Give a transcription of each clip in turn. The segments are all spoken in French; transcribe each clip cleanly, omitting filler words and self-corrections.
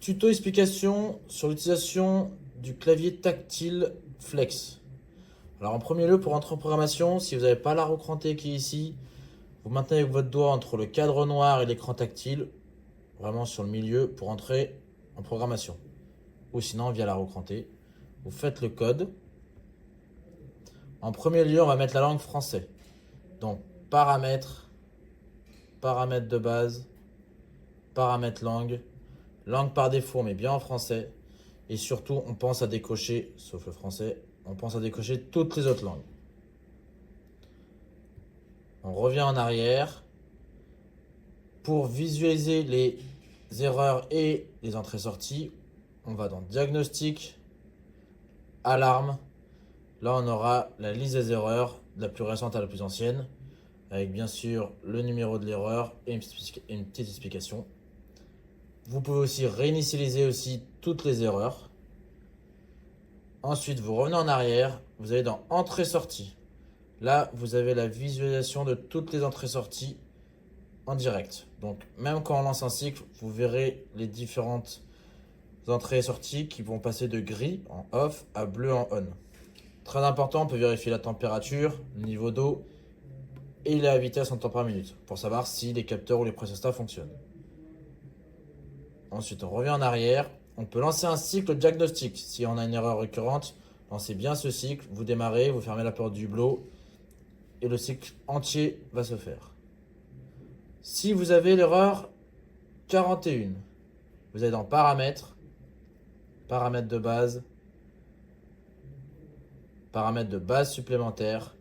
Tuto explication sur l'utilisation du clavier tactile Flex. Alors en premier lieu, pour entrer en programmation, si vous n'avez pas la roue crantée qui est ici, vous maintenez avec votre doigt entre le cadre noir et l'écran tactile, vraiment sur le milieu, pour entrer en programmation. Ou sinon via la roue crantée. Vous faites le code. En premier lieu, on va mettre la langue français. Donc paramètres, paramètres de base, paramètres langue. Langue par défaut, on met bien en français. Et surtout, on pense à décocher, sauf le français, on pense à décocher toutes les autres langues. On revient en arrière. Pour visualiser les erreurs et les entrées-sorties, on va dans Diagnostic, Alarme. Là, on aura la liste des erreurs, de la plus récente à la plus ancienne, avec bien sûr le numéro de l'erreur et une petite explication. Vous pouvez aussi réinitialiser aussi toutes les erreurs. Ensuite, vous revenez en arrière, vous allez dans Entrée-sortie. Là, vous avez la visualisation de toutes les entrées-sorties en direct. Donc, même quand on lance un cycle, vous verrez les différentes entrées et sorties qui vont passer de gris en off à bleu en on. Très important, on peut vérifier la température, le niveau d'eau et la vitesse en temps par minute pour savoir si les capteurs ou les pressostates fonctionnent. Ensuite, on revient en arrière. On peut lancer un cycle diagnostic. Si on a une erreur récurrente, lancez bien ce cycle. Vous démarrez, vous fermez la porte du hublot et le cycle entier va se faire. Si vous avez l'erreur 41, vous allez dans Paramètres, Paramètres de base, Paramètres de base supplémentaires.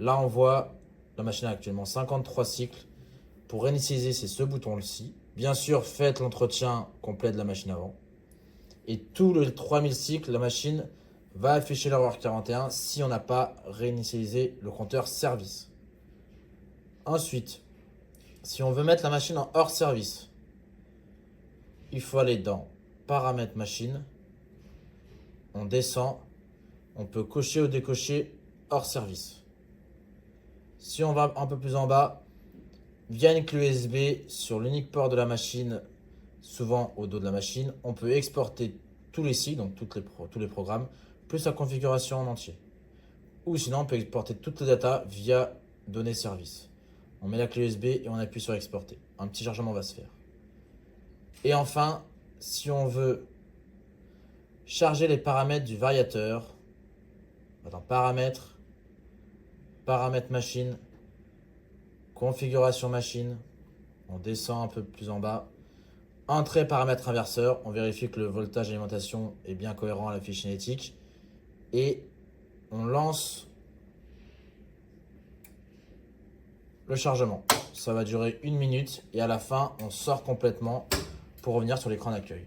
Là, on voit la machine a actuellement 53 cycles. Pour réinitialiser, c'est ce bouton-ci. Bien sûr, faites l'entretien complet de la machine avant. Et tous les 3000 cycles, la machine va afficher l'erreur 41 si on n'a pas réinitialisé le compteur service. Ensuite, si on veut mettre la machine en hors service, il faut aller dans Paramètres machine. On descend. On peut cocher ou décocher hors service. Si on va un peu plus en bas, via une clé USB sur l'unique port de la machine, souvent au dos de la machine, on peut exporter tous les cycles, donc tous les programmes, plus la configuration en entier. Ou sinon, on peut exporter toutes les datas via données service. On met la clé USB et on appuie sur exporter. Un petit chargement va se faire. Et enfin, si on veut charger les paramètres du variateur, on va dans Paramètres, Paramètres machine, Configuration machine, on descend un peu plus en bas. Entrée paramètre inverseur, on vérifie que le voltage d'alimentation est bien cohérent à la fiche cinétique. Et on lance le chargement. Ça va durer 1 minute et à la fin, on sort complètement pour revenir sur l'écran d'accueil.